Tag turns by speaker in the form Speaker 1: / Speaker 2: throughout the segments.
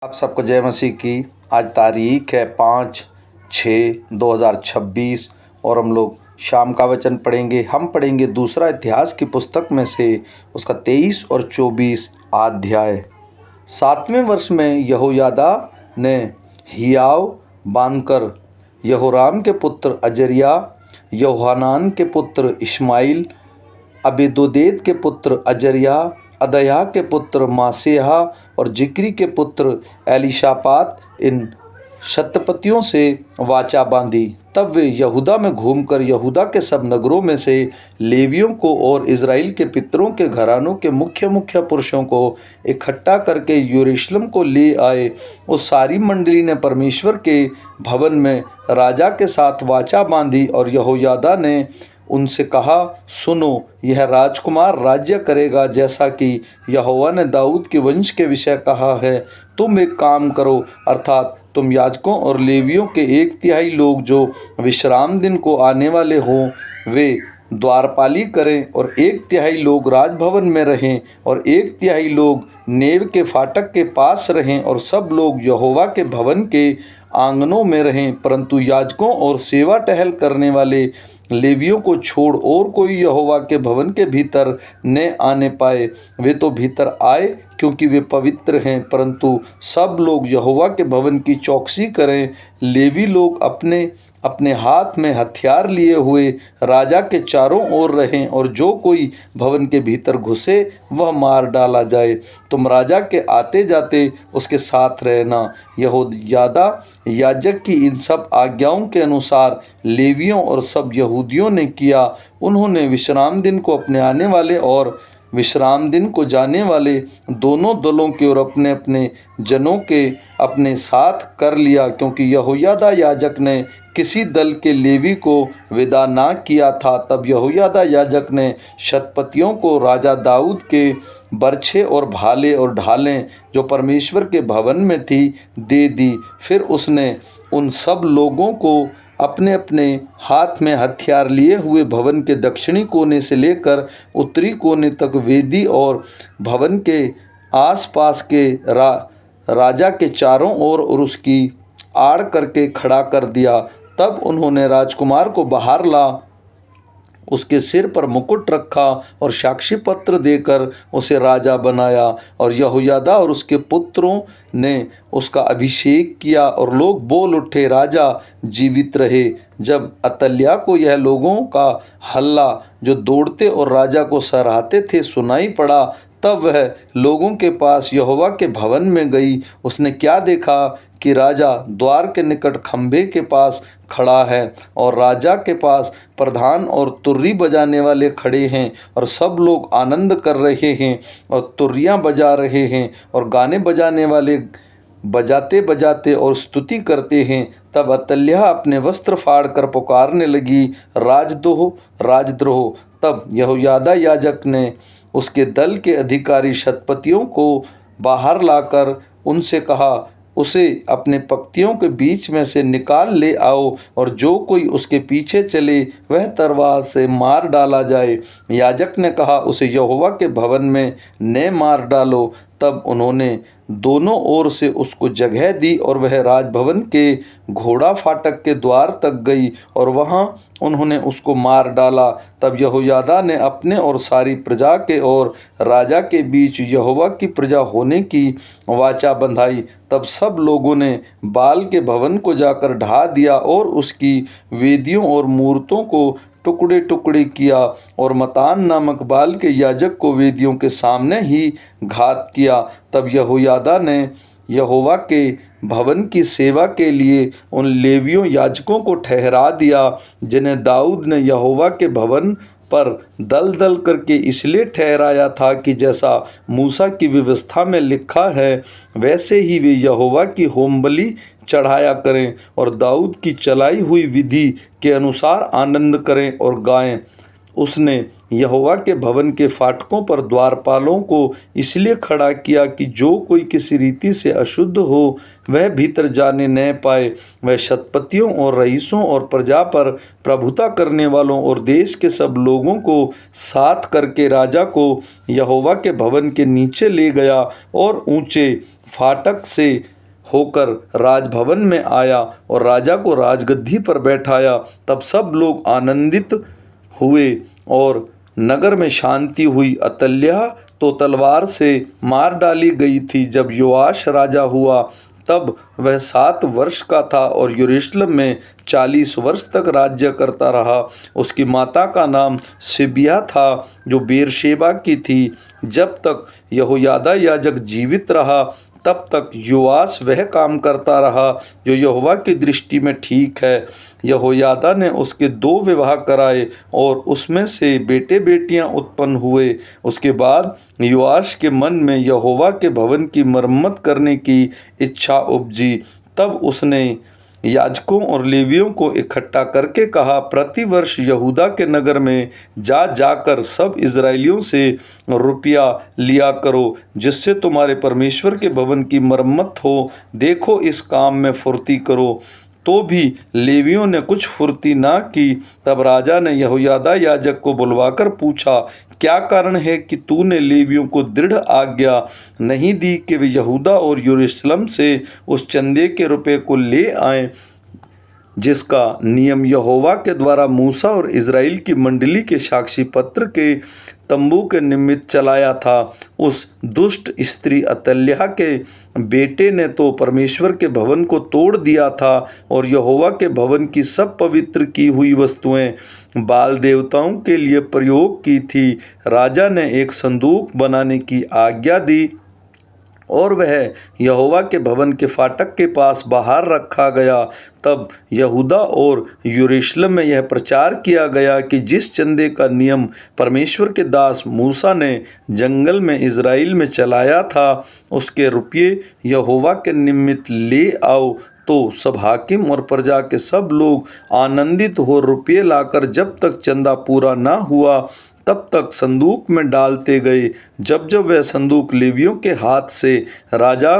Speaker 1: आप सबको जय मसीह की। आज तारीख है 5/6/2026 और हम लोग शाम का वचन पढ़ेंगे। हम पढ़ेंगे दूसरा इतिहास की पुस्तक में से उसका 23 और 24 अध्याय। 7वें वर्ष में यहोयादा ने हियाव बांधकर यहोराम के पुत्र अजर्या, योहानान के पुत्र इश्माइल, अबेदोदेद के पुत्र अजर्या, अदया के पुत्र मासेहा और जिक्री के पुत्र एलीशापात इन शतपतियों से वाचा बांधी। तब वे यहूदा में घूमकर यहूदा के सब नगरों में से लेवियों को और इज़राइल के पितरों के घरानों के मुख्य मुख्य पुरुषों को इकट्ठा करके यरूशलेम को ले आए। उस सारी मंडली ने परमेश्वर के भवन में राजा के साथ वाचा बांधी और यहोयादा ने उनसे कहा, सुनो, यह राजकुमार राज्य करेगा जैसा कि यहोवा ने दाऊद के वंश के विषय कहा है। तुम एक काम करो, अर्थात तुम याजकों और लेवियों के 1/3 लोग जो विश्राम दिन को आने वाले हों वे द्वारपाली करें, और 1/3 लोग राजभवन में रहें और 1/3 लोग नेव के फाटक के पास रहें, और सब लोग यहोवा के भवन के आंगनों में रहें। परंतु याजकों और सेवा टहल करने वाले लेवियों को छोड़ और कोई यहोवा के भवन के भीतर न आने पाए। वे तो भीतर आए क्योंकि वे पवित्र हैं, परंतु सब लोग यहोवा के भवन की चौकसी करें। लेवी लोग अपने अपने हाथ में हथियार लिए हुए राजा के चारों ओर रहें, और जो कोई भवन के भीतर घुसे वह मार डाला जाए। तुम राजा के आते जाते उसके साथ रहना। यहोयादा याजक की इन सब आज्ञाओं के अनुसार लेवियों और सब यहूदियों ने किया। उन्होंने विश्राम दिन को अपने आने वाले और विश्राम दिन को जाने वाले दोनों दलों के और अपने अपने जनों के अपने साथ कर लिया, क्योंकि यहोयादा याजक ने किसी दल के लेवी को विदा ना किया था। तब यहोयादा याजक ने शतपतियों को राजा दाऊद के बरछे और भाले और ढालें जो परमेश्वर के भवन में थी दे दी। फिर उसने उन सब लोगों को अपने अपने हाथ में हथियार लिए हुए भवन के दक्षिणी कोने से लेकर उत्तरी कोने तक वेदी और भवन के आसपास के राजा के चारों ओर और उसकी आड़ करके खड़ा कर दिया। तब उन्होंने राजकुमार को बाहर ला, उसके सिर पर मुकुट रखा और साक्षी पत्र देकर उसे राजा बनाया, और यहोयादा और उसके पुत्रों ने उसका अभिषेक किया। और लोग बोल उठे, राजा जीवित रहे। जब अतल्याह को यह लोगों का हल्ला जो दौड़ते और राजा को सराहते थे सुनाई पड़ा, तब वह लोगों के पास यहोवा के भवन में गई। उसने क्या देखा कि राजा द्वार के निकट खंभे के पास खड़ा है, और राजा के पास प्रधान और तुर्री बजाने वाले खड़े हैं, और सब लोग आनंद कर रहे हैं और तुर्रियां बजा रहे हैं, और गाने बजाने वाले बजाते बजाते और स्तुति करते हैं। तब अतल्याह अपने वस्त्र फाड़ कर पुकारने लगी, राजद्रोह, राजद्रोह। तब यहोयादा याजक ने उसके दल के अधिकारी शतपतियों को बाहर लाकर उनसे कहा, उसे अपने पक्तियों के बीच में से निकाल ले आओ, और जो कोई उसके पीछे चले वह तलवार से मार डाला जाए। याजक ने कहा, उसे यहोवा के भवन में न मार डालो। तब उन्होंने दोनों ओर से उसको जगह दी, और वह राजभवन के घोड़ा फाटक के द्वार तक गई, और वहां उन्होंने उसको मार डाला। तब यहोयादा ने अपने और सारी प्रजा के और राजा के बीच यहोवा की प्रजा होने की वाचा बंधाई। तब सब लोगों ने बाल के भवन को जाकर ढा दिया और उसकी वेदियों और मूर्तों को टुकड़े टुकड़े किया, और मतान नामक बाल के याजक को वेदियों के सामने ही घात किया। तब यहोयादा ने यहोवा के भवन की सेवा के लिए उन लेवियों याजकों को ठहरा दिया, जिन्हें दाऊद ने यहोवा के भवन पर दल दल करके इसलिए ठहराया था कि जैसा मूसा की व्यवस्था में लिखा है वैसे ही वे यहोवा की होमबलि चढ़ाया करें और दाऊद की चलाई हुई विधि के अनुसार आनंद करें और गाएं। उसने यहोवा के भवन के फाटकों पर द्वारपालों को इसलिए खड़ा किया कि जो कोई किसी रीति से अशुद्ध हो वह भीतर जाने न पाए। वह शतपतियों और रईसों और प्रजा पर प्रभुता करने वालों और देश के सब लोगों को साथ करके राजा को यहोवा के भवन के नीचे ले गया और ऊंचे फाटक से होकर राजभवन में आया और राजा को राजगद्दी पर बैठाया। तब सब लोग आनंदित हुए और नगर में शांति हुई। अतल्याह तो तलवार से मार डाली गई थी। जब योआश राजा हुआ तब वह 7 वर्ष का था और यरूशलेम में 40 वर्ष तक राज्य करता रहा। उसकी माता का नाम सिबिया था जो बेरशेबा की थी। जब तक यहोयादा याजक जीवित रहा तब तक योआस वह काम करता रहा जो यहोवा की दृष्टि में ठीक है। यहोयादा ने उसके 2 विवाह कराए और उसमें से बेटे बेटियां उत्पन्न हुए। उसके बाद योआश के मन में यहोवा के भवन की मरम्मत करने की इच्छा उपजी। तब उसने याजकों और लेवियों को इकट्ठा करके कहा, प्रतिवर्ष यहूदा के नगर में जाकर सब इजराइलियों से रुपया लिया करो, जिससे तुम्हारे परमेश्वर के भवन की मरम्मत हो। देखो इस काम में फुर्ती करो। तो भी लेवियों ने कुछ फुर्ती ना की। तब राजा ने यहोयादा याजक को बुलवाकर पूछा, क्या कारण है कि तूने लेवियों को दृढ़ आज्ञा नहीं दी कि वे यहूदा और यरूशलेम से उस चंदे के रुपए को ले आएं जिसका नियम यहोवा के द्वारा मूसा और इज़राइल की मंडली के साक्षी पत्र के तंबू के निमित्त चलाया था। उस दुष्ट स्त्री अतल्याह के बेटे ने तो परमेश्वर के भवन को तोड़ दिया था और यहोवा के भवन की सब पवित्र की हुई वस्तुएं बाल देवताओं के लिए प्रयोग की थी। राजा ने एक संदूक बनाने की आज्ञा दी और वह यहोवा के भवन के फाटक के पास बाहर रखा गया। तब यहूदा और यरूशलेम में यह प्रचार किया गया कि जिस चंदे का नियम परमेश्वर के दास मूसा ने जंगल में इज़राइल में चलाया था, उसके रुपये यहोवा के निमित्त ले आओ। तो सब हाकिम और प्रजा के सब लोग आनंदित हो रुपये लाकर जब तक चंदा पूरा ना हुआ तब तक संदूक में डालते गए। जब जब वह संदूक लेवियों के हाथ से राजा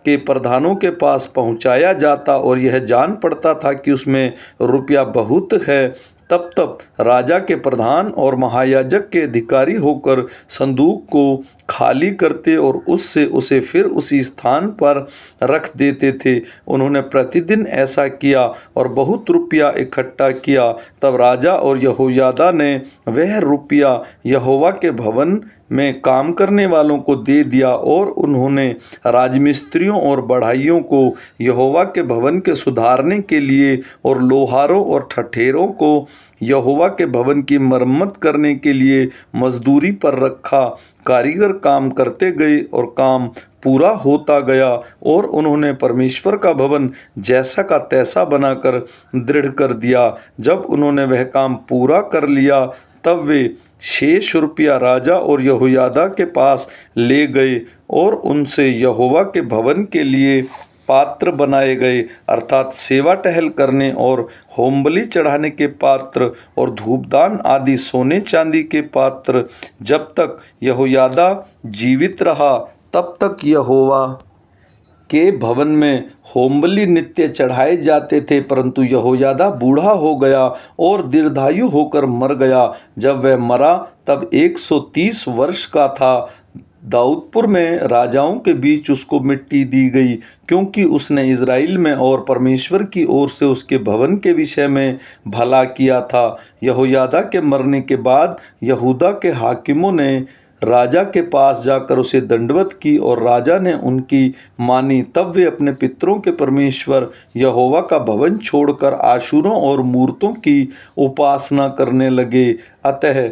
Speaker 1: के प्रधानों के पास पहुंचाया जाता और यह जान पड़ता था कि उसमें रुपया बहुत है, तब तब राजा के प्रधान और महायाजक के अधिकारी होकर संदूक को खाली करते और उससे उसे फिर उसी स्थान पर रख देते थे। उन्होंने प्रतिदिन ऐसा किया और बहुत रुपया इकट्ठा किया। तब राजा और यहोयादा ने वह रुपया यहोवा के भवन में काम करने वालों को दे दिया और उन्होंने राजमिस्त्रियों और बढ़ाइयों को यहोवा के भवन के सुधारने के लिए और लोहारों और ठठेरों को यहोवा के भवन की मरम्मत करने के लिए मजदूरी पर रखा। कारीगर काम करते गए और काम पूरा होता गया और उन्होंने परमेश्वर का भवन जैसा का तैसा बनाकर दृढ़ कर दिया। जब उन्होंने वह काम पूरा कर लिया तब वे शेष रुपया राजा और यहोयादा के पास ले गए और उनसे यहोवा के भवन के लिए पात्र बनाए गए, अर्थात सेवा टहल करने और होमबलि चढ़ाने के पात्र और धूपदान आदि सोने चांदी के पात्र। जब तक यहोयादा जीवित रहा तब तक यहोवा के भवन में होमबलि नित्य चढ़ाए जाते थे, परंतु यहोयादा बूढ़ा हो गया और दीर्घायु होकर मर गया। जब वह मरा तब 130 वर्ष का था। दाऊदपुर में राजाओं के बीच उसको मिट्टी दी गई, क्योंकि उसने इज़राइल में और परमेश्वर की ओर से उसके भवन के विषय में भला किया था। यहोयादा के मरने के बाद यहूदा के हाकिमों ने राजा के पास जाकर उसे दंडवत की और राजा ने उनकी मानी। तब वे अपने पितरों के परमेश्वर यहोवा का भवन छोड़कर आशुरों और मूर्तों की उपासना करने लगे। अतः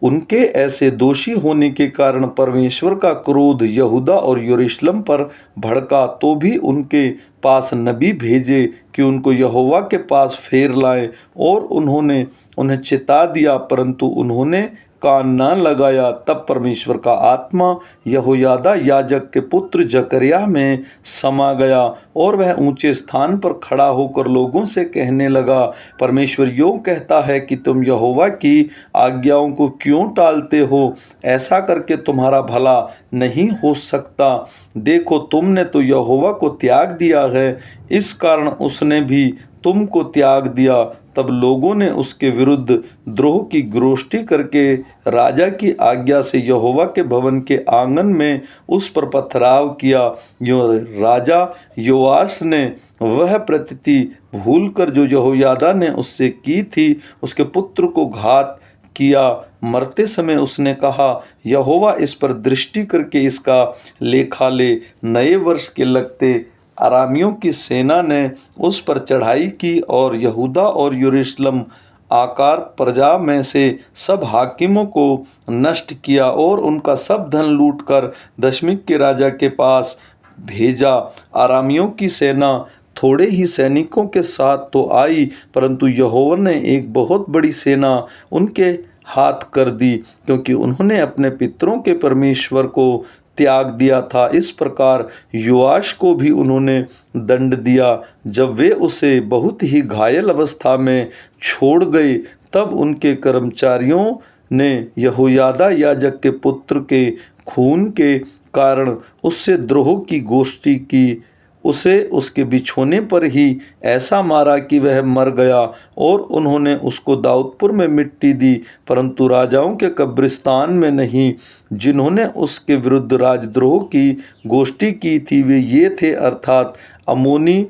Speaker 1: उनके ऐसे दोषी होने के कारण परमेश्वर का क्रोध यहूदा और यरूशलेम पर भड़का। तो भी उनके पास नबी भेजे कि उनको यहोवा के पास फेर लाएं, और उन्होंने उन्हें चिता दिया, परंतु उन्होंने कान ना लगाया। तब परमेश्वर का आत्मा यहोयादा याजक के पुत्र जकरिया में समा गया और वह ऊंचे स्थान पर खड़ा होकर लोगों से कहने लगा, परमेश्वर यूं कहता है कि तुम यहोवा की आज्ञाओं को क्यों टालते हो? ऐसा करके तुम्हारा भला नहीं हो सकता। देखो, तुमने तो यहोवा को त्याग दिया है, इस कारण उसने भी तुमको त्याग दिया। तब लोगों ने उसके विरुद्ध द्रोह की गोष्ठी करके राजा की आज्ञा से यहोवा के भवन के आंगन में उस पर पथराव किया। राजा योआश ने वह प्रतीति भूलकर जो यहोयादा ने उससे की थी, उसके पुत्र को घात किया। मरते समय उसने कहा, यहोवा इस पर दृष्टि करके इसका लेखा ले। नए वर्ष के लगते अरामियों की सेना ने उस पर चढ़ाई की और यहूदा और यरूशलेम आकार प्रजा में से सब हाकिमों को नष्ट किया और उनका सब धन लूटकर दशमिक के राजा के पास भेजा। अरामियों की सेना थोड़े ही सैनिकों के साथ तो आई, परंतु यहोवा ने एक बहुत बड़ी सेना उनके हाथ कर दी, क्योंकि उन्होंने अपने पितरों के परमेश्वर को त्याग दिया था। इस प्रकार योआश को भी उन्होंने दंड दिया। जब वे उसे बहुत ही घायल अवस्था में छोड़ गए, तब उनके कर्मचारियों ने यहोयादा याजक के पुत्र के खून के कारण उससे द्रोह की गोष्ठी की। उसे उसके बिछोने पर ही ऐसा मारा कि वह मर गया, और उन्होंने उसको दाऊदपुर में मिट्टी दी, परंतु राजाओं के कब्रिस्तान में नहीं। जिन्होंने उसके विरुद्ध राजद्रोह की गोष्ठी की थी वे ये थे, अर्थात अमोनी,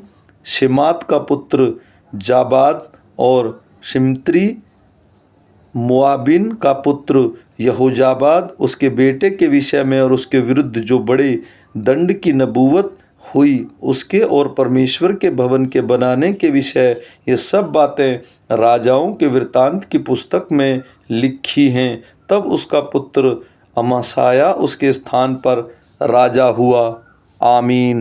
Speaker 1: शेमात का पुत्र जाबाद और शिमत्री, मोआबिन का पुत्र यहोजाबाद, उसके बेटे के विषय में और उसके विरुद्ध जो बड़े दंड की नबूवत हुई उसके और परमेश्वर के भवन के बनाने के विषय, ये सब बातें राजाओं के वृत्तांत की पुस्तक में लिखी हैं। तब उसका पुत्र अमासाया उसके स्थान पर राजा हुआ। आमीन।